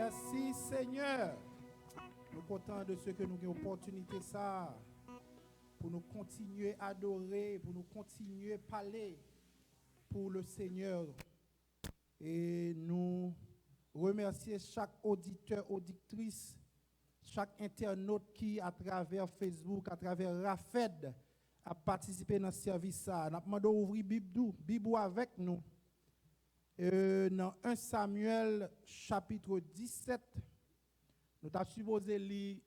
Merci Seigneur. Nous sommes contents de ce que nous avons l'opportunité ça pour nous continuer à adorer, pour nous continuer à parler pour le Seigneur. Et nous remercier chaque auditeur, auditrice, chaque internaute qui, à travers Facebook, à travers Rafed, a participé dans ce service. Nous avons demandé d'ouvrir Bible avec nous. Dans 1 Samuel chapitre 17, nous avons supposé lire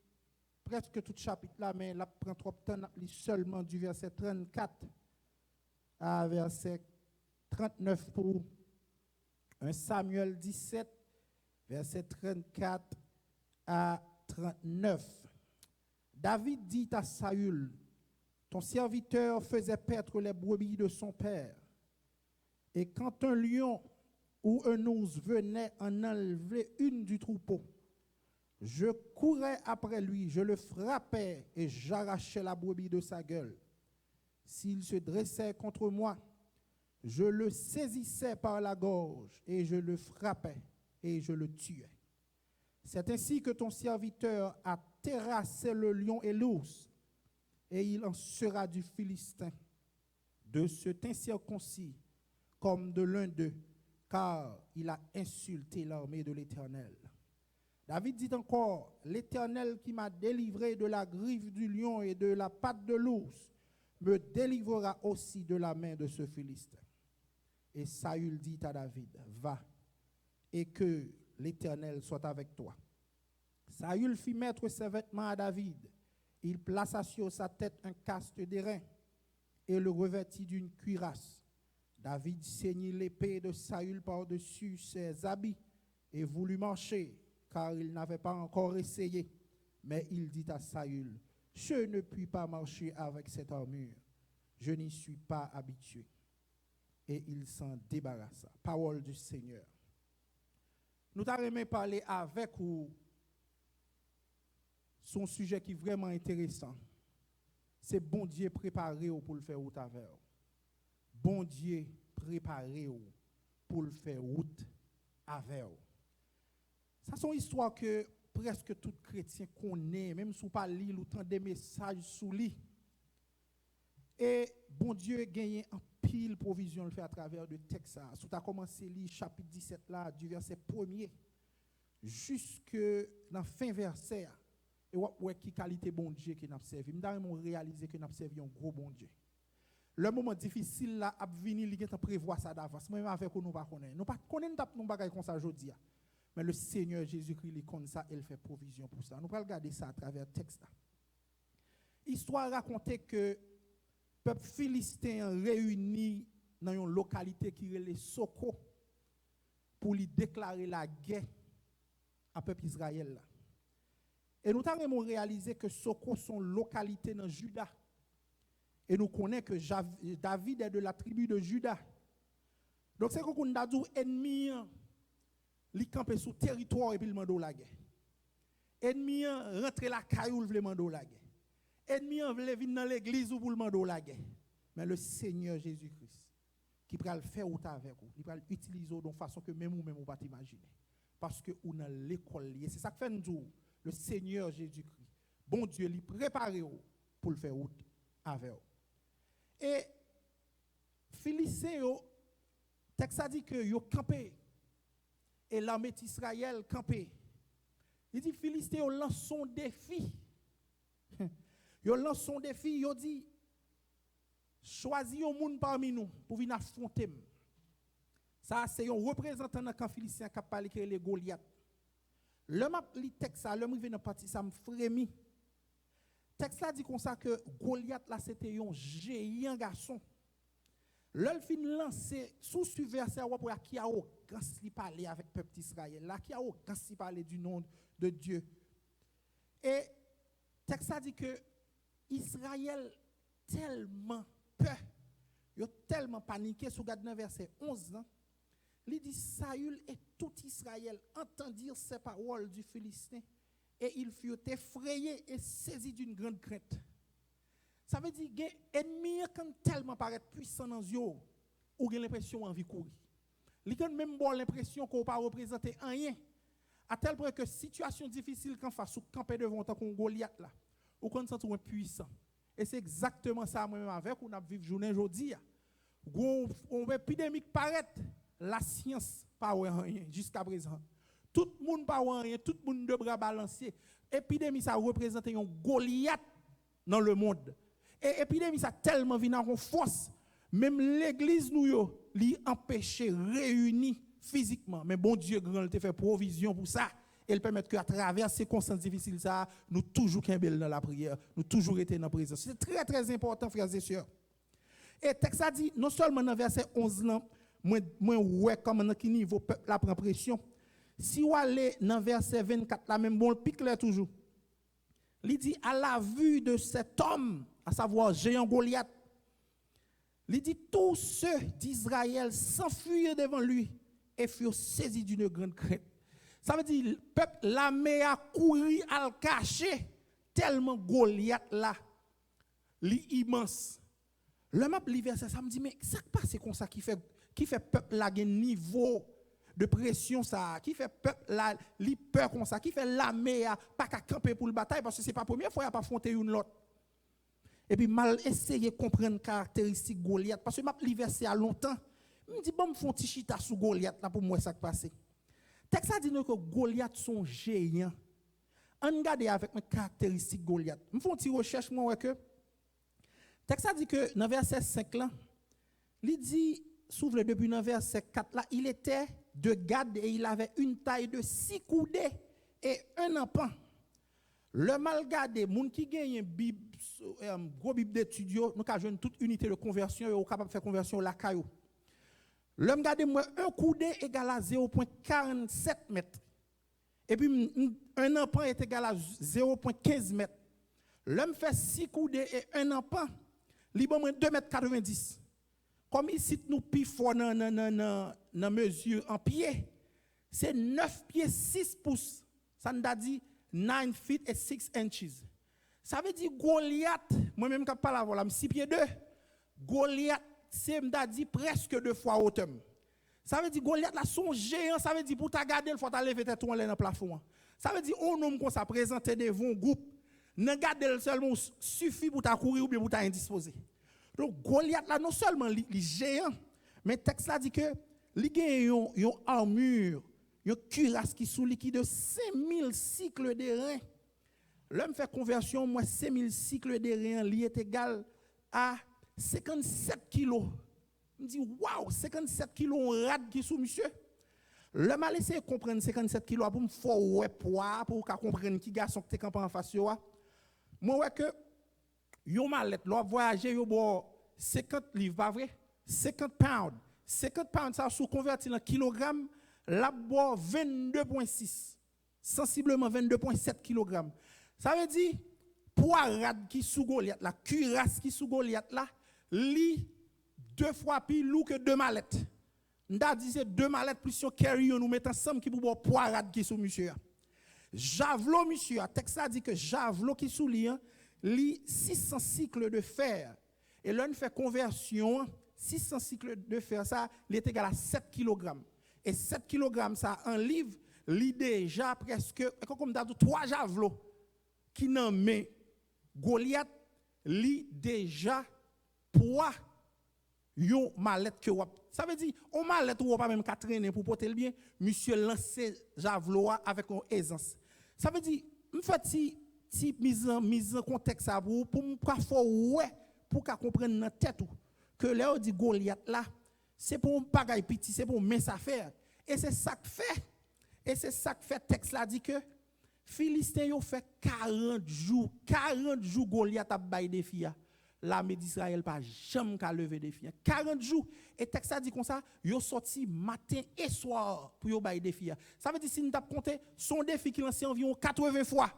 presque tout le chapitre là, mais là prend trop de temps, nous avons seulement du verset 34 à verset 39 pour 1 Samuel 17, verset 34 à 39. David dit à Saül, ton serviteur faisait paître les brebis de son père. Et quand un lion ou un ours venait en enlever une du troupeau, je courais après lui, je le frappais et j'arrachais la brebis de sa gueule. S'il se dressait contre moi, je le saisissais par la gorge et je le frappais et je le tuais. C'est ainsi que ton serviteur a terrassé le lion et l'ours, et il en sera du Philistin, de cet incirconcis, comme de l'un d'eux, car il a insulté l'armée de l'Éternel. David dit encore, l'Éternel qui m'a délivré de la griffe du lion et de la patte de l'ours, me délivrera aussi de la main de ce Philistin. Et Saül dit à David, va, et que l'Éternel soit avec toi. Saül fit mettre ses vêtements à David. Il plaça sur sa tête un casque d'airain et le revêtit d'une cuirasse. David ceignit l'épée de Saül par-dessus ses habits et voulut marcher, car il n'avait pas encore essayé. Mais il dit à Saül, je ne puis pas marcher avec cette armure, je n'y suis pas habitué. Et il s'en débarrassa. Parole du Seigneur. Nous t'aimons parler avec vous son sujet qui est vraiment intéressant. C'est bon Dieu préparé pour le faire route avec vous. Bon Dieu préparé pour le faire route avec vous. Ça c'est une histoire que presque tout chrétien connaît, même si vous pas lire ou tant des messages sous lui. Et bon Dieu gagne en pile provision le fait à travers de texte. Si tu as commencé à lire chapitre 17 là, du verset 1er jusque dans fin verset, et ouais qui qualité bon Dieu que n'a servi. M'dame réaliser que n'a servi un gros bon Dieu. Le moment difficile là a venir il a prévoir ça d'avance. Même avec nous pas connaître. Nous pas connaître nous bagaille comme ça aujourd'hui. Mais le Seigneur Jésus-Christ il comme ça, il fait provision pour ça. Nous allons regarder ça à travers le texte là. Histoire racontait que peuple philistin réuni dans une localité qui est Soko pour lui déclarer la guerre à peuple Israël là. Et nous avons réalisé que Soko sont localité dans Juda. Et nous connaissons que David est de la tribu de Juda. Donc c'est qu'on a dit ennemi li camper sous territoire et puis le mando la guerre. Ennemi rentre la caillou le mando la guerre. Ennemi veut venir dans l'église ou pour le mando la guerre. Mais le Seigneur Jésus-Christ qui va le faire avec vous, il va l'utiliser de façon que même ou pas t'imaginer. Parce que on a l'école liée, c'est ça que fait nous le Seigneur Jésus-Christ. Bon Dieu lui prépare pour le faire route avec vous. Et Philistin yo texte a dit que yo campé et l'armée d'Israël campé. Il dit Philistin yo lance son défi. Yo lance son défi, yo dit choisis un monde parmi nous pour venir affronter. Ça c'est un représentant dans camp philistin qui a parlé que les Goliath. Le map li texte ça, le mot vient dans partie ça me frémit. Texte là dit comme ça que Goliath là c'était un géant garçon. L'ol fin lancé sous ce verset pour qui a aucun si parler avec peuple d'Israël là qui a aucun si parler du nom de Dieu. Et texte ça dit que Israël tellement peur, il a tellement paniqué sous garde verset 11 là. Il dit Saül et tout Israël entendirent ces paroles du Philistin et ils furent effrayés et saisis d'une grande crainte. Ça veut dire que l'ennemi quand tellement paraît puissant dans les yeux, ou a l'impression envie courir. Il a même bon l'impression qu'on pas représenter rien. À tel point que situation difficile quand face ou camper devant tant qu'on Goliath là, ou qu'on sent un puissant. Et c'est exactement ça moi-même avec on a vivre journée aujourd'hui. On épidémie paraît la science pas rien jusqu'à présent. Tout le monde pas rien, tout le monde de bras balancier. Épidémie ça représente un Goliath dans le monde. Et épidémie ça tellement vient en force, même l'église nous yo li empêcher réunir physiquement, mais bon Dieu grand il te fait provision pour ça. Et il permet qu'à travers ces circonstances difficiles ça, nous toujours qu'embel dans la prière, nous toujours été dans la présence. C'est très très important frères et sœurs. Et texte a dit non seulement dans verset 11 là, moi ouais comme dans qui niveau peuple la prend pression. Si vous allez dans verset 24 là même bon le pic là toujours. Il dit à la vue de cet homme, à savoir géant Goliath, il dit tous ceux d'Israël s'enfuirent devant lui et furent saisis d'une grande crainte. Ça veut dire le peuple l'armée a couru à le cacher tellement Goliath là, l'immense. Le map li verset ça me dit mais ça passe comme ça qui fait peuple là un niveau de pression ça, qui fait peuple là li peur comme ça, qui fait l'armée a pas qu'à camper pour le bataille parce que c'est pas la première fois il a pas affronté une l'autre. Et puis mal essayer comprendre caractéristiques Goliath parce que m'a li verset à longtemps. Me dit bon me font petit chita sous Goliath là pour moi ça qui passé. Texte a dit que Goliath sont géants. On regarde avec mes caractéristiques Goliath. Me font petit recherche moi que texte a dit que dans verset 5 là, il dit s'ouvre depuis dans verset 4 là, il était de Gad et il avait une taille de 6 coudées et un empan. Le mal gardé, moun qui gagne Bible gros Bible d'études, nous ka joindre toute unité de conversion et au capable faire conversion la caillou. L'homme gardé moi un coudé égal à 0.47 mètres. Et puis un empan est égal à 0.15 mètres. L'homme fait 6 coudées et un empan, li bon 2 mètres 90. Comme ici nous pi fort dans mesure en pied, c'est 9 pieds 6 pouces. Ça nous a dit 9 feet et 6 inches. Ça veut dire Goliath, moi-même quand je parle voilà, 6 pieds 2. Goliath, c'est m'a dit presque 2 fois hauteur. Ça veut dire Goliath là son géant, ça veut dire pour ta garder, il faut ta lever tête dans le plafond. Ça veut dire un homme comme ça présenter devant un groupe, ne garder seulement suffit pour ta courir ou bien pour ta indisposé. Donc Goliath là non seulement les géants, mais le texte là dit que il gagne une armure, une cuirasse qui sous liquide de 5000 cycles d'airain. L'homme fait conversion, moi 5000 cycles d'airain, li est égal à 57 kilos. Je me dis waouh, 57 kilos on rade qui sous monsieur. L'homme a laissé comprendre 57 kilos pour me faire ouais poids pour comprendre qui garçon qui est campé en face yo. Moi ouais que yo mallette, l'on voyager yo bon 50 livres, pas vrai? 50 pounds. 50 pounds ça sous converti en kilogrammes, la boit 22.6. Sensiblement 22.7 kg. Ça veut dire poirade qui sous Goliath, la cuirasse qui sous Goliath là, li 2 fois plus lourd que 2 mallettes. Nda dit c'est 2 mallettes plus yon carry nous mettre ensemble qui pour boire poirade qui sous monsieur. Javelot monsieur, texte ça dit que javelot qui sous li 600 cycles de fer. Et l'on fait conversion, 600 cycles de fer, ça, il est égal à 7 kg. Et 7 kg, ça, en livre, il déjà presque, comme d'habitude, 3 javelots qui n'en met Goliath, il déjà poids, yon mallette que wap. Ça veut dire, on mallette ou pas même qu'à traîner pour porter le bien, monsieur lance javelot avec une aisance. Ça veut dire, en fait, si mise en contexte ça pour faire ouais pour qu'à comprendre dans tête que là on dit Goliath là c'est pour un bagaille petit c'est pour mince affaire et c'est ça que fait texte là dit que Philistin yo fait 40 jours Goliath a bail défi l'armée d'Israël pas jamais qu'à lever défi 40 jours et texte ça dit comme ça yo sorti matin et soir pour yo bail défi ça veut dire si nous t'a compté son défi qui lancé environ 80 fois.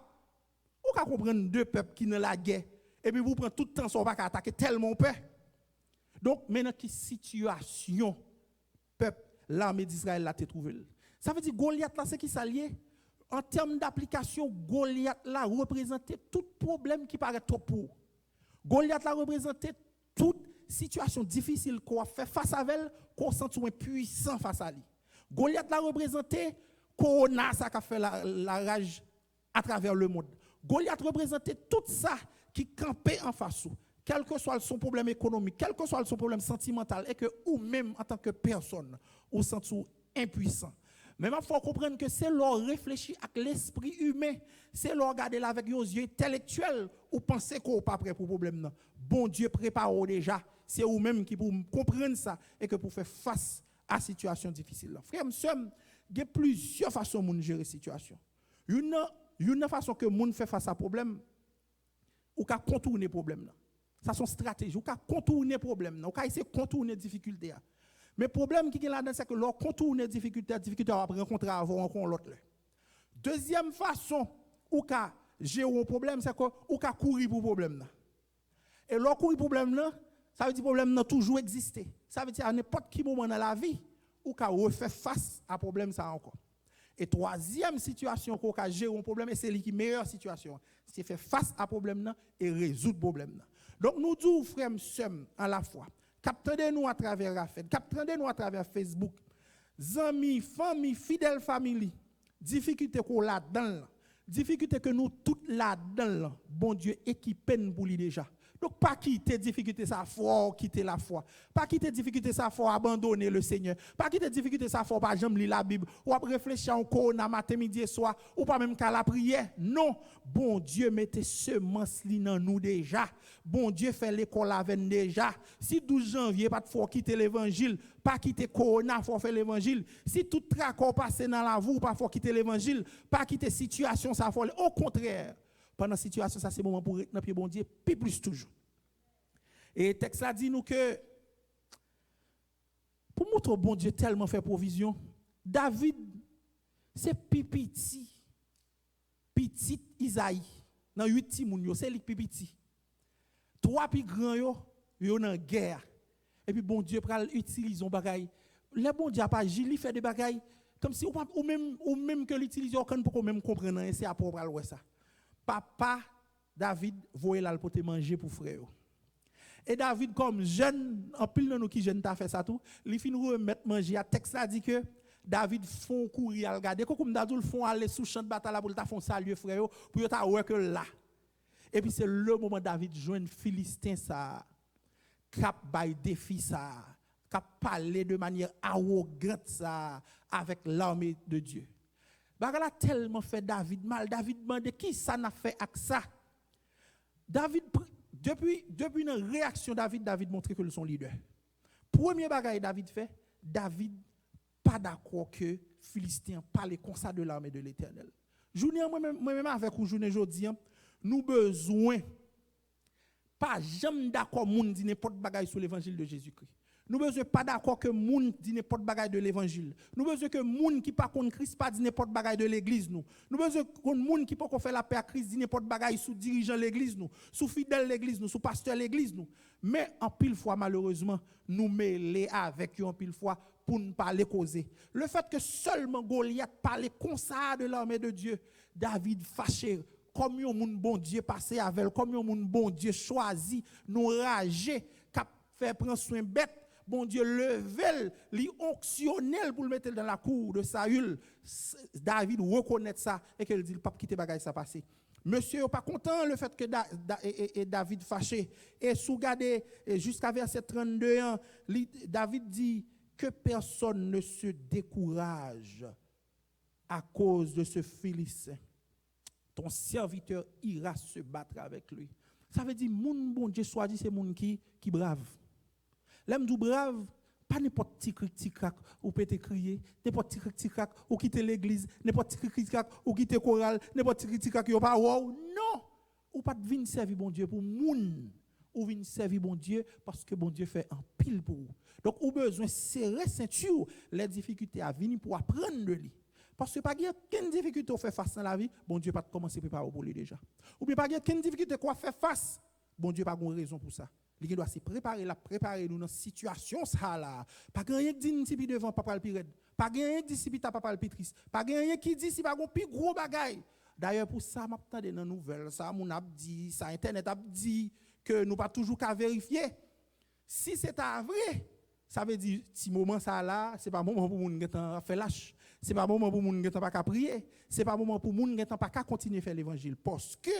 Vous pouvez comprendre 2 peuples qui dans la guerre et puis vous prenez tout le temps sans pas attaquer tellement peur. Donc maintenant qui situation peuple l'armée d'Israël l'a trouvé. Ça veut dire Goliath là c'est qui s'allié en termes d'application Goliath là représentait tout problème qui paraît trop pour. Goliath là représentait toute situation difficile qu'on a fait face à elle qu'on sent puissant face à lui. Goliath là représentait Corona, ça a fait la rage à travers le monde. Goliath représentait tout ça qui campait en face. Quel que soit son problème économique, quel que soit son problème sentimental, et que ou même en tant que personne, ou sent impuissant. Mais il faut comprendre que c'est leur réfléchir avec l'esprit humain, c'est leur regarder là avec nos yeux intellectuels ou penser qu'on n'est pas prêt pour le problème. Bon Dieu prépare déjà. C'est vous-même qui pour comprendre ça et que pour faire face à la situation difficile. Frère, monsieur, il y a plusieurs façons de gérer la situation. Une façon que les gens fait face à un problème, ou qu'à contourner le problème. Ça, c'est une stratégie. Ou qu'à contourner le problème. Ou qu'à essayer de contourner les difficultés. Mais le problème qui est là-dedans, c'est que leur contourner les difficultés va rencontrer avant encore l'autre. Deuxième façon, ou qu'à gérer un problème, c'est que ou qu'à courir pour le problème. Et leur courir pour le problème, ça veut dire que le problème n'a toujours existé. Ça veut dire à n'importe quel moment dans la vie, ou qu'à refaire face à problème ça encore. Et troisième situation qu'on a géré un problème, et c'est la meilleure situation, c'est faire face à problème et résoudre le problème. Donc nous disons, frères, sœurs, à la fois, captez-nous à travers Raphaël, captez-nous à travers Facebook, amis, famille, fidèles famille, difficultés qu'on a là-dedans, difficultés que nous toutes là-dedans, bon Dieu équipé pour lui déjà. Donc, pas quitter difficulté, ça faut quitter la foi. Pas quitter difficulté, ça faut abandonner le Seigneur. Pas quitter difficulté, ça faut pas jamais lire la Bible. Ou réfléchir encore matin, midi et soir. Ou pas même qu'à la prière. Non. Bon Dieu mettez semence dans nous déjà. Bon Dieu fait l'école avec nous déjà. Si 12 janvier, pas de faut quitter l'évangile. Pas quitter Corona, faut faire l'évangile. Si tout tracas passe dans la voie, pas faut quitter l'évangile. Pas quitter situation, ça faut. Au contraire. Pendant la situation, ça c'est le moment pour retenir pied bon Dieu, puis plus toujours. Et le texte là dit nous que, pour montrer bon Dieu tellement fait provision, David, c'est petit Isaïe, dans 8 petits moun, c'est lui petit. 3 plus grands, yo dans guerre. Et puis bon Dieu pral utilise un bagay. Le bon Dieu a pas agi, il fait des bagay comme si ou même que l'utilise aucun pour même comprendre, c'est à propre à ça. Papa David voyait là pour te manger pour frère. Et David comme jeune, en pile de nous qui jeune t'a fait ça tout, il fin remettre manger. À texte là dit que David font courir à regarder comme David font aller sous champ de bataille pour t'a font saluer frère pour t'a ouais que là. Et puis c'est le moment David joint Philistin ça cap bay défi ça, cap parler de manière arrogante ça avec l'armée de Dieu. Bagala a tellement fait David mal. David demande qui ça n'a fait avec ça. David, depuis une réaction David montre que son leader. Premier bagage David fait, David pas d'accord que Philistin parle comme ça de l'armée de l'Éternel. Journée moi-même avec vous journée aujourd'hui, nous besoin pas jamais d'accord moun dit n'importe bagage sur l'évangile de Jésus-Christ. Nous besoin pas d'accord que moun dit n'importe bagaille de l'évangile. Nous besoin que moun qui pas contre Christ pas dit n'importe bagaille de l'église nous. Nous besoin que moun qui pas faire la paix à Christ dit n'importe bagaille sous dirigeant l'église nous, sous fidèle l'église nous, sous pasteur l'église nous. Mais en pile fois malheureusement, nous mêler avec eux en pile fois pour ne pas les causer. Le fait que seulement Goliath parlait comme ça de l'armée de Dieu, David fâché comme un moun bon Dieu passé avec, comme un moun bon Dieu choisi, nous rager, cap faire prendre soin bête. Bon Dieu level, li onctionnel pour le mettre dans la cour de Saül. David reconnaît ça et qu'il dit le pape quitter bagaille ça passer. Monsieur pas content le fait que David fâché et sous garder jusqu'à verset 32 ans, David dit que personne ne se décourage à cause de ce Philistin. Ton serviteur ira se battre avec lui. Ça veut dire moun bon Dieu soit dit c'est moun qui brave. L'homme du brave, pas n'importe petit cric-tic-crac ou peut te crier, n'importe petit cric-tic-crac ou quitter l'église, n'importe petit cric-tic-crac ou quitter chorale, n'importe petit cric-tic-crac ou pas wow, non. Ou pas venir servir bon Dieu pour moun, ou venir servir bon Dieu parce que bon Dieu fait un pile pour vous. Donc ou besoin serrer ceinture les difficultés à venir pour apprendre de lui. Parce que pas qu'il y a aucune difficulté à faire face dans la vie, bon Dieu pas commencer à préparer pour lui déjà. Ou bien pas qu'il y a aucune difficulté à faire face, bon Dieu pas de raison pour ça. Il doit se préparer nous dans situation ça là. Pas rien qui dit si devant papa le pire. Pas rien qui dit si papa le triste. Pas rien qui dit si pas gon plus gros bagaille. D'ailleurs pour ça m'attendais dans nouvelle ça mon a dit, ça internet a dit que nous pas toujours qu'à vérifier. Si c'est vrai, ça veut dire si moment ça là, c'est pas moment pour moun faire lâche. C'est pas moment pour moun qui pas qu'à prier, c'est pas moment pour moun qui pas qu'à continuer faire l'évangile parce que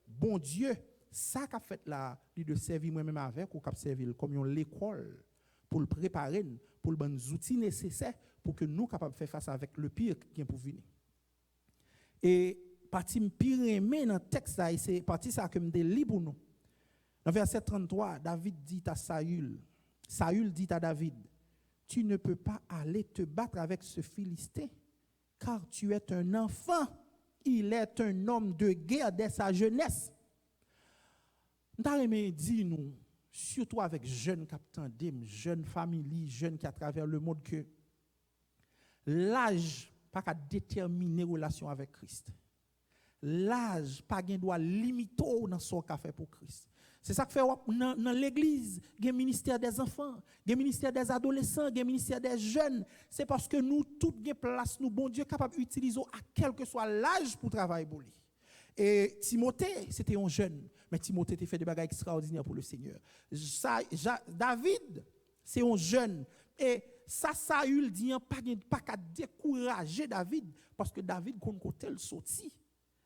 bon Dieu ça qu'a fait là, il de servir moi-même avec ou qu'a servir comme une l'école pour le préparer pour le bon outils nécessaires pour que nous capables de faire face avec le pire qui vient pour venir. Et partie pire aimé dans le texte là, c'est partie ça que me lis pour nous. Dans verset 33, David dit à Saül dit à David, tu ne peux pas aller te battre avec ce Philistin, car tu es un enfant. Il est un homme de guerre dès sa jeunesse. Nous aimé dit nous, surtout avec jeunes capitaines, jeunes familles, jeunes qui à travers le monde, que l'âge pas qu'à déterminer relation avec Christ. L'âge pas gain doit limiter dans son café pour Christ. C'est ça que fait dans l'église, il y a un ministère des enfants, il y a un ministère des adolescents, il y a un ministère des jeunes. C'est parce que nous, tout gain place, nous, bon Dieu, capable d'utiliser à quel que soit l'âge pour travailler pour lui. Et Timothée, c'était un jeune, mais Timothée a fait des bagages extraordinaires pour le Seigneur. David, c'est un jeune. Et ça, Saül dit, pas qu'à décourager David, parce que David, quand il sorti,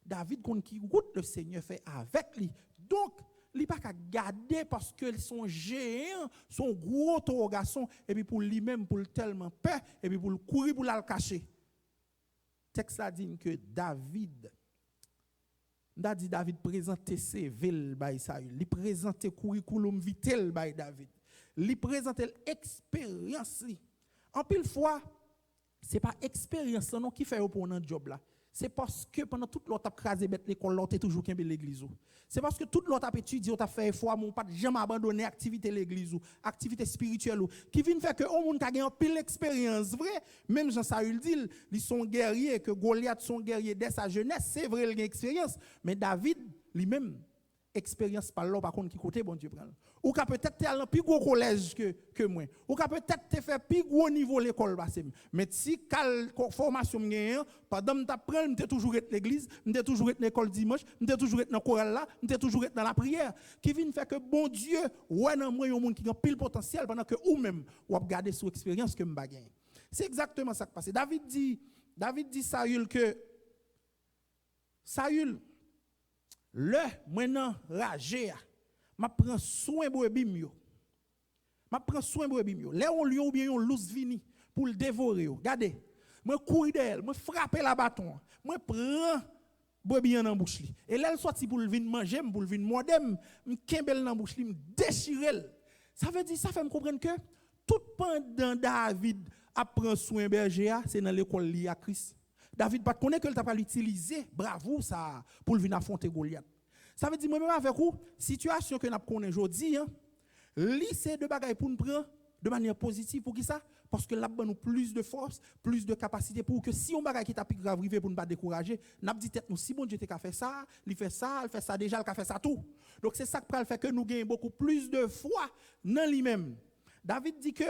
David, quand il goûte le Seigneur fait avec lui. Donc, il n'est pas qu'à garder parce que son géant, son gros interrogation, et puis pour lui-même, pour le tellement peur, et puis pour le courir, pour le cacher. Le texte a dit que David présentait ses villes by Saül. Il présentait curriculum vitae by David. Il présentait l'expérience. En pile fois, ce n'est pas l'expérience qui fait pour un job là. C'est parce que pendant toute l'autre crasé bête l'école, l'autre toujours qu'un l'église. C'est parce que toute l'autre étudié, on a fait effort, mon pas jamais abandonné activité l'église ou activité spirituelle qui vient faire que on monde a gagné un pile expérience vrai. Même Jean Saül dit, ils sont guerriers que Goliath son guerrier dès sa jeunesse, c'est vrai il a expérience, mais David lui-même expérience par là par contre qui côté bon Dieu prend. Ou ka peut-être aller dans plus gros collège que moi. Ou ka peut-être te faire plus gros niveau l'école passé. Mais si quelle formation gagne pendant m'ta prendre m'te toujours être l'église, m'te toujours être l'école dimanche, m'te toujours être dans chorale là, m'te toujours être dans la prière qui vient faire que bon Dieu ouais dans moi un monde qui a pile potentiel pendant que ou même ou regarder sous expérience que m'ba gagne. C'est exactement ça qui passe. David dit Saül que Saül le maintenant ragé m'a prend soin brebis mio. M'a prend soin brebis mio. Là on lion ou bien on lousse vini pour le dévorer. Regardez, moi courir d'elle, moi frapper la bâton, moi prend brebis en bouche li. Et là elle sorti pour le venir manger, pour le venir modem, m'kembel dans bouche li, me déchirer. Ça veut dire ça fait me comprendre que tout pendant David apprend soin berger, c'est dans l'école li à Christ. David pas connaît que il t'a pas l'utiliser, bravo ça pour venir affronter Goliath. Ça veut dire moi même avec vous, situation que n'a connaît aujourd'hui lycée de bagaille pour nous prendre de manière positive pour qui ça parce que là nous plus de force, plus de capacité pour que si on bagaille qui t'a plus grave arrivé pour ne pas décourager, n'a dit tête nous si bon Dieu t'a fait ça, il fait ça déjà, il a fait ça tout. Donc c'est ça qui fait que nous gagnons beaucoup plus de foi dans lui-même. David dit que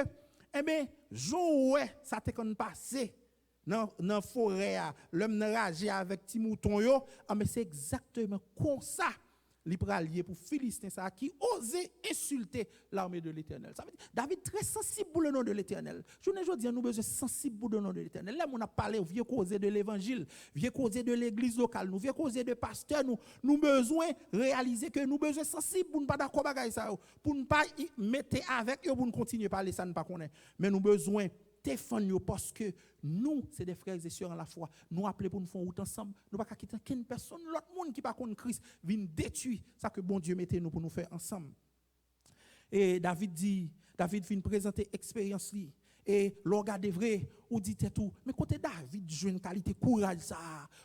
eh ben Joël ça t'est qu'on passé dans forêt l'homme ragé avec petit mouton yo mais c'est exactement comme ça li pralier pour Philistin ça qui osait insulter l'armée de l'Éternel. Ça veut dire David très sensible pour le nom de l'Éternel. Je ne dis nous besoin sensible pour le nom de l'Éternel. Là on a parlé vieux causer de l'évangile, vieux causer de l'église locale, nous vieux causer de pasteur nous besoin réaliser que nous besoin sensible pour ne pas d'accord bagaille ça pour ne pas mettre avec eux pour continuer parler ça ne pas connaît. Mais nous besoin défendre parce que nous, c'est des frères et sœurs en la foi. Nous appelons pour nous faire route ensemble. Nous ne pouvons pas quitter qu'une personne, l'autre monde qui ne connaît pas Christ, vient détruire ça que bon Dieu mettait nous pour nous faire ensemble. Et David vient présenter l'expérience. Et le regard vrai, ou dit tout. Mais côté David, joue une qualité courage ça.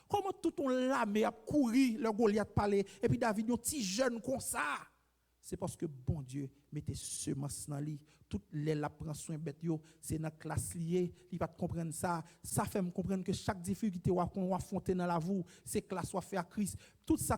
Comment tout on l'a mais a couru, le Goliath parler, et puis David, un petit jeune comme ça. C'est parce que bon Dieu mettait semence dans lui. Toutes les la prend soin bête yo, c'est dans classe liée, il va comprendre ça. Ça fait me comprendre que chaque difficulté qu'on affronter dans la vie, c'est classe soit fait à Christ. Tout ça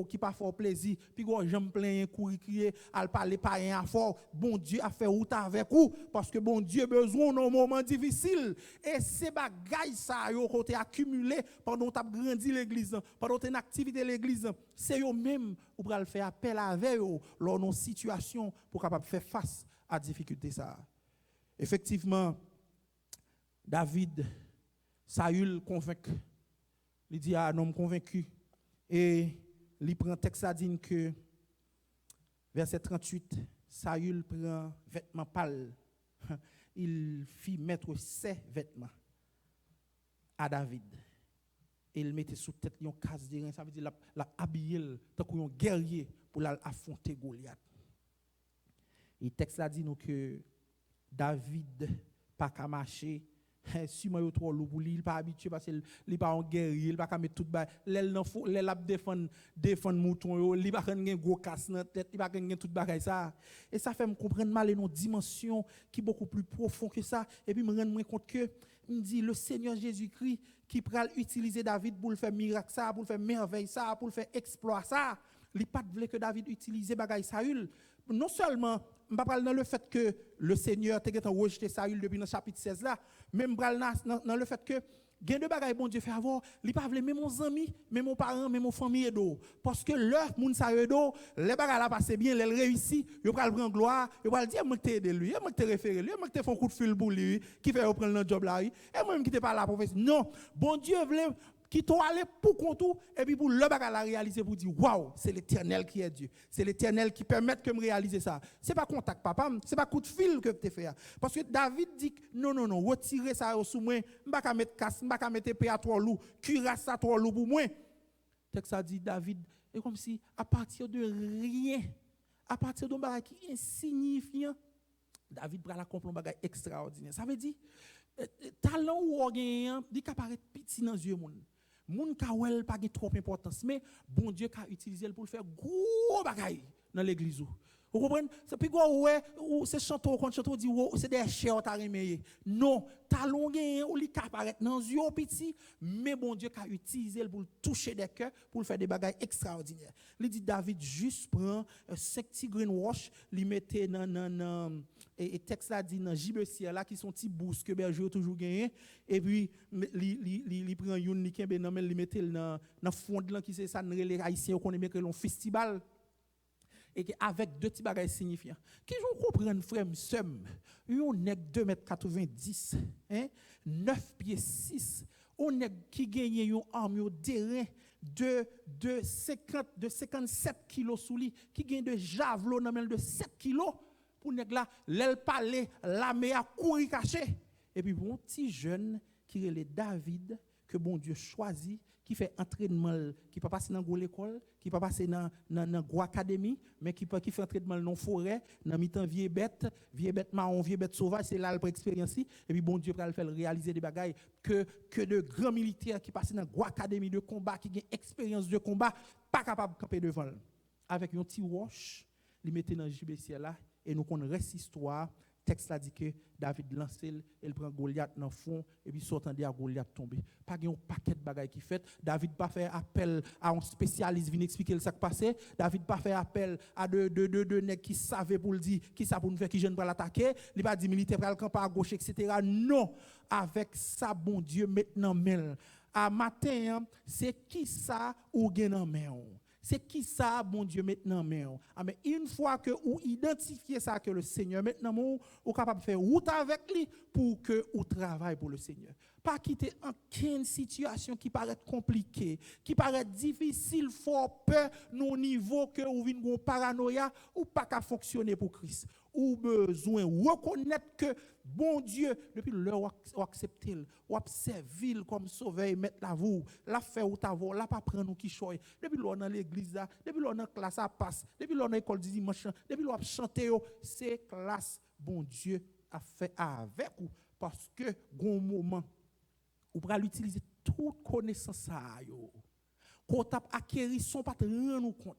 qui pas fort plaisir, puis go j'aime plein courir crier, al parler pas rien fort. Bon Dieu a fait route avec vous parce que bon Dieu besoin dans un moment difficile. Et ces bagailles ça yo côté accumulé pendant tu as grandi l'église, pendant tu as une activité l'église, c'est eux même ou pral faire appel avec eux lors nos situations pour capable faire face à difficulté ça. Effectivement, David Saül convainc. Il dit à un homme convaincu. Et il prend texte à dire que, verset 38, Saül prend vêtements pâles. Il fit mettre ses vêtements à David. Et il mettait sous tête un casse de rein. Ça veut dire la habillé tant qu'un guerrier pour affronter Goliath. Et le texte là dit nous que David pas qu'à marcher. Si moi yo trop lourd pour lui, il pas habitué parce qu'il n'est pas un guerrier, il pas qu'à mettre tout bas. L'aile a défendre mouton yo, il pas qu'un gros casse dans tête, il pas qu'un tout bagaille ça. Et ça fait me comprendre mal une dimension qui est beaucoup plus profond que ça et puis me rendre compte que me dit le Seigneur Jésus-Christ qui va utiliser David pour le faire miracle ça, pour le faire merveille ça, pour le faire exploit ça. Il pas voulu que David utilise bagaille Saül. Non seulement je parle dans le fait que le Seigneur a rejeté Saül depuis le chapitre 16 là, même dans le fait que il y a deux bagages bon Dieu fait avoir, il pas veut même mon ami, même mon parent, même mon famille do parce que leur moun sa do, les bagages là passent bien, les réussit, yo pral prendre gloire, yo pral dire moi t'ai aidé lui, moi t'ai référé lui, moi t'ai fait un coup de fil pour lui qui fait prendre le job là, et moi même qui t'ai pas là professeur. Non, bon Dieu voulait qui t'ont allé pour compte et puis pour le bagage la réaliser pour dire waouh, c'est l'Éternel qui est Dieu. C'est l'Éternel qui permet que me réaliser ça. C'est pas contact papa, c'est pas coup de fil que tu fais. Parce que David dit non, retirez ça sous moi, m'pa mettre casse, m'pa mettre épée à trois loups, cuirasse à trois loups pour moi. Texte ça dit David, et comme si à partir de rien, à partir d'un bagage qui est insignifiant, David prend accomplir un bagage extraordinaire. Ça veut dire talent ou orgueil, dit qu'apparaît petit dans les yeux monde. Moun ka wel pas trop importance mais bon Dieu a utilisé pour faire gros bagaille dans l'église. Vous comprenez? C'est plus gros ouais ou c'est chanteur quand chanteur dit c'est des chers ta remeyer. Non, talon gain ou li ka paraître dans yeux petit mais bon Dieu a utilisé pour toucher des cœurs pour faire des bagailles extraordinaires. Il dit David juste prend 5 petits greenwash, li mettait dans et texte là dit dans gibecière là qui sont petits bousses que berger toujours gagné et puis li prend une li kembe nan men li mettait dans fond là qui c'est ça les haïtiens qu'on aime que l'on festival et avec deux petits bagages signifiants qui j'en comprendre frère somme un nèg 2,90 m hein 9 pieds 6 on nèg qui gagne une arme terrain de 57 kg sous lui qui gagne de javelot dans de 7 kg pour nèg là l'aile parler l'armée à courir caché et puis bon petit jeune qui est David que bon Dieu choisit qui fait entraînement qui pas passer dans l'école qui pas passer dans gros académie mais qui fait entraînement dans forêt dans mi-temps vieille bête marron vieille bête sauvage c'est là le expérience et puis bon Dieu va le faire réaliser des bagailles que de grands militaires qui passent dans gros académie de combat qui ont expérience de combat pas capable de camper devant avec un petit roche il mettait dans JBC là et nous connaissons reste histoire texte là dit que David lance il prend Goliath dans fond et puis sortant de Goliath tomber pas un paquet de bagailles qui fait David pas faire appel à un spécialiste venir expliquer ce qui passé David pas faire appel à deux nèg qui savaient pour le dire qui ça pour nous faire qui jeune pour l'attaquer il pas dit militaire pour le camp à gauche etc. Non avec ça bon Dieu maintenant main à matin c'est qui ça ou gen en main c'est qui ça, bon Dieu, maintenant, mais une fois que vous identifiez ça, que le Seigneur, maintenant, vous êtes capable de faire route avec lui pour que vous travaillez pour le Seigneur. Pas quitter aucune situation qui paraît compliquée, qui paraît difficile, fort peur, non niveau que vous venez de paranoïa, ou pas qu'à fonctionner pour Christ. Ou besoin reconnaître que bon Dieu, depuis l'heure où accepter, ou servir comme sauveur, mettre la vous, la faire ou t'avoir, la pas prendre nous qui choy. Depuis l'heure dans l'église là, depuis l'heure dans classe ça passe, depuis l'heure dans l'école du dimanche, depuis l'heure chanter c'est classe bon Dieu a fait avec vous parce que gon moment ou pour l'utiliser toute connaissance ça yo. Qu'on t'a acquéri son pas rendre compte.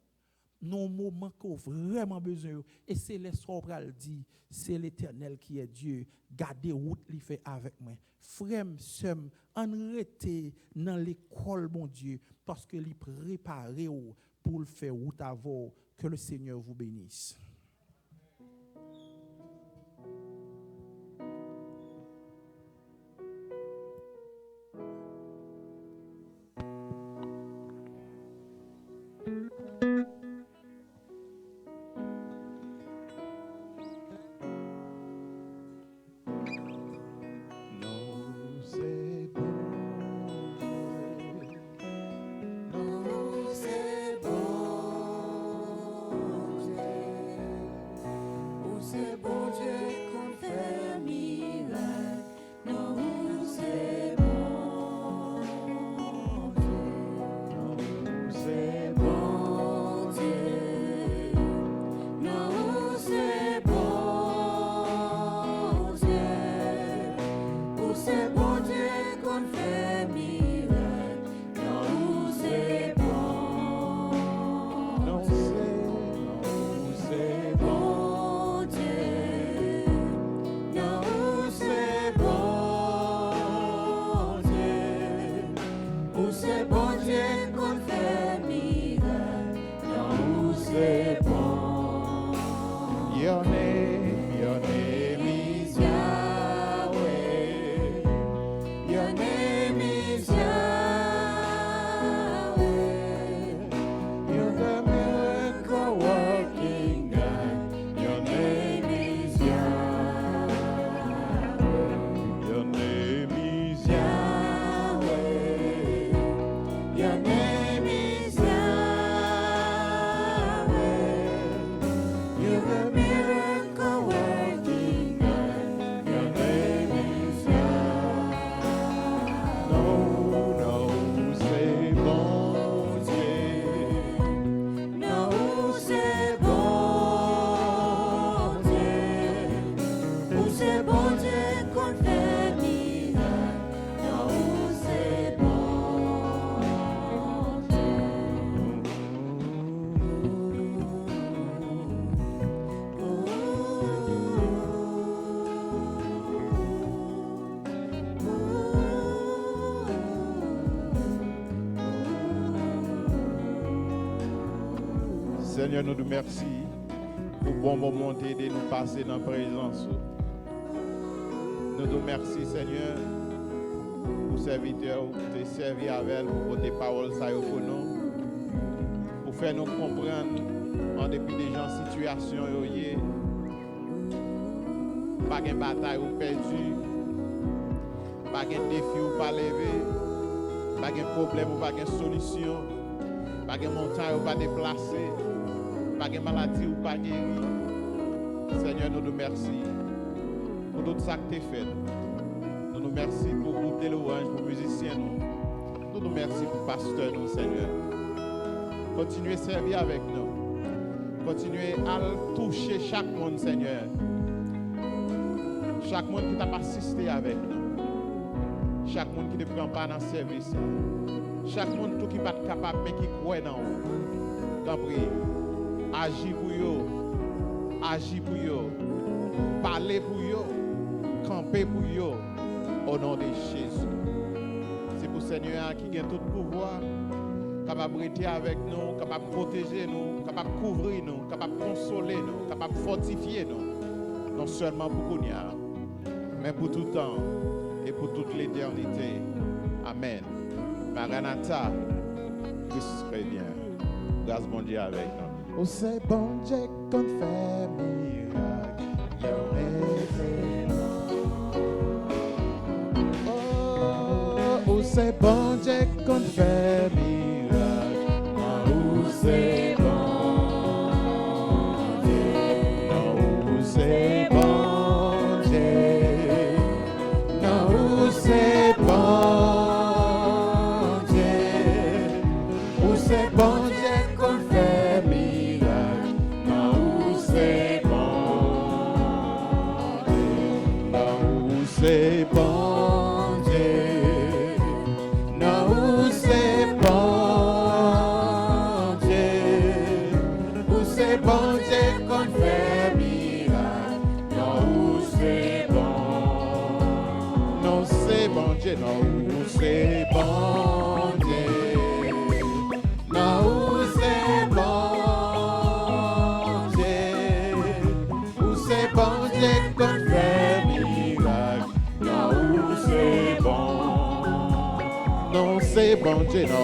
Non moment qu'on vraiment besoin et c'est l'espoir pour le dire c'est l'Éternel qui est Dieu gardez route li fait avec moi frère sœur en rete dans l'école bon Dieu parce que li préparé pour le faire route avant que le Seigneur vous bénisse. Non, c'est bon. c'est bon Dieu qu'on fait miracle, non, c'est bon. Your name is Yahweh. Your name is Yahweh. You're the miracle working God. Your name is Yahweh. Your name is Yahweh. Your name is Yahweh. You're the miracle working God. Your name is Yahweh. No, c'est bon Dieu. Non, c'est bon Dieu. Où c'est bon Dieu qu'on fait miracle. Non, c'est bon Seigneur, nous te remercions pour bon moment de nous passer dans la présence. Nous te remercions, Seigneur, pour serviteur, pour te servir avec elle, pour tes paroles pour nous, pour faire nous comprendre en dépit des gens situation pas de bataille ou perdu, pas de défi ou pas levé, pas de problème ou pas de solution, pas de montagne ou pas déplacer, pas de maladie ou pas guéri. Seigneur, nous te remercions pour tout ça que tu as fait. Nous te remercions pour groupe de louanges, pour musiciens. Nous te remercions pour pasteur, nous, Seigneur. Continuez à servir avec nous. Continuez à toucher chaque monde, Seigneur. Chaque monde qui t'a assisté avec nous. Chaque monde qui ne prend pas dans le service. Chaque monde qui n'est pas capable, mais qui croit dans vous. T'en prie. Agis pour eux. Agis pour eux. Parlez pour eux. Campez pour eux. Au nom de Jésus. C'est pour le Seigneur qui a tout pouvoir. Capable de rester avec nous, capable de protéger nous, capable de couvrir nous, capable de consoler nous, capable de fortifier nous. Non seulement pour Kounia, mais pour tout le temps et pour toute l'éternité. Amen. Maranatha, Christ revient. Grâce bon Dieu avec nous. Oh, c'est bon Dieu qu'on fait miracle. Oh, c'est bon Dieu qu'on fait miracle. Oh, c'est bon Dieu. Oh, c'est bon Dieu. Oh, c'est bon Dieu. Oh, c'est bon Dieu qu'on fait miracle. Oh, c'est bon Dieu. Oh, c'est bon Dieu. Non, c'est bon Dieu. Où c'est bon Dieu qu'on fait miracle. Non, c'est bon. Non, c'est bon Dieu. Non, c'est bon Dieu. Non, c'est bon Dieu. Où c'est bon Dieu qu'on fait miracle. Non, c'est bon. Non, c'est bon Dieu, non,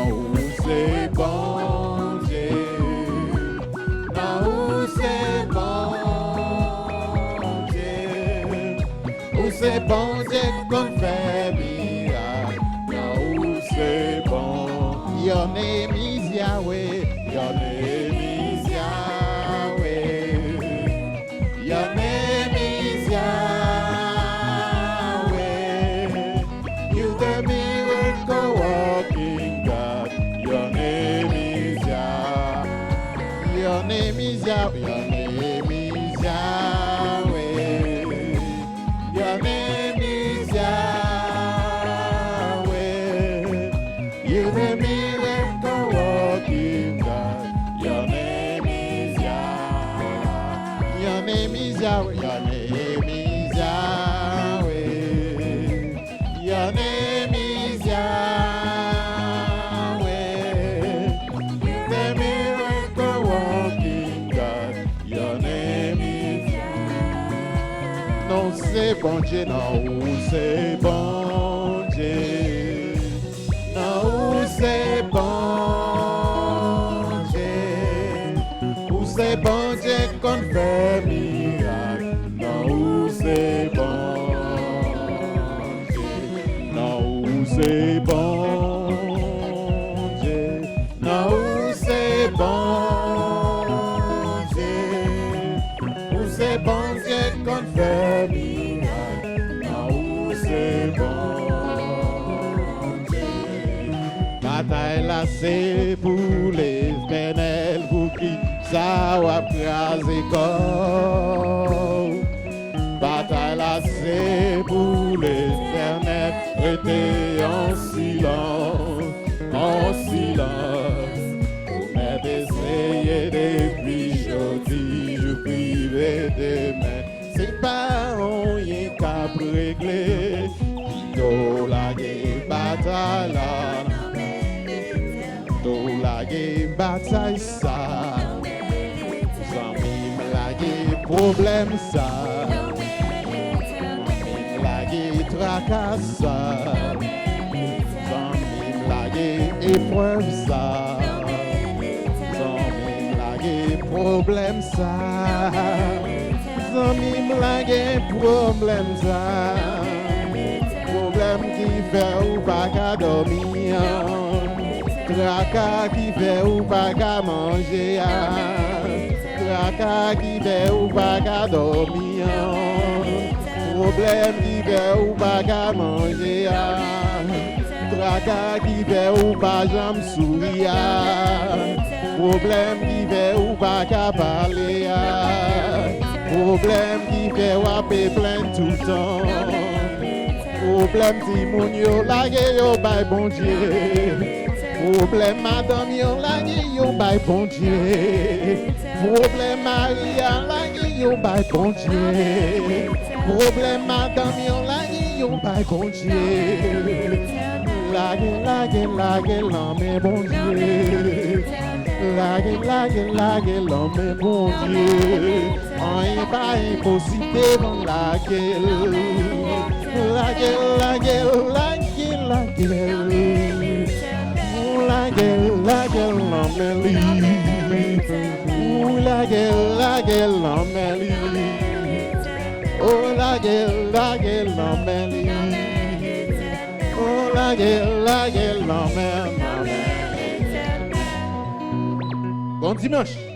c'est bon Dieu. Non, c'est bon Dieu. Où c'est bon Dieu qu'on fait miracle. Non, c'est bon. Your name is Yahweh. Your name is Yahweh. Your name is Yahweh. You the miracle working God. Your name is Yahweh. Your name is Yahweh. Your name is Yahweh. Your name is Yahweh. You the miracle working God. Your name is Yahweh. Your name is Yahweh. Your name is Yahweh. Your name is Yahweh. bon Dieu, non, c'est bon Dieu. Non, c'est bon Dieu. Ou c'est bon Dieu qu'on fait miracle. Non, c'est bon Dieu. Non, c'est bon Dieu. Non, c'est bon Dieu. Ou c'est bon Dieu qu'on fait miracle. Non, c'est bon Dieu. Bataille là c'est pour les vénels pour qui ça va craser corps. Bataille là c'est pour les vénels rester en silence, en silence. Mais d'essayer depuis jeudi, je privé demain. C'est pas rien qu'à régler. Do la guerre bataille là. Do la guerre bataille ça. Zami la guerre problème ça. La guerre tracasse ça. Zami la guerre épreuve ça. Problème ça, zami blague problème ça, problème qui fait ou pas qu'à dormir, tracas qui fait ou pas qu'à manger, tracas qui fait ou pas qu'à dormir, problème qui fait ou pas qu'à manger, tracas qui fait ou pas jamais sourire. Problème qui fait ou pas qu'à parler, problème qui fait ou à plaindre tout le temps, problème si moun yo lage yo bay bon Dieu, problème madame yo lage yo bay bon Dieu, problème Maria lage yo bay bon Dieu, problème madame yo lage yo bay bon Dieu, lage l'homme bon Dieu. Lague l'homme bon Dieu, on est pas impossible devant lague l'homme li, lague l'homme li, oh lague l'homme li, oh lague l'homme. Bon dimanche.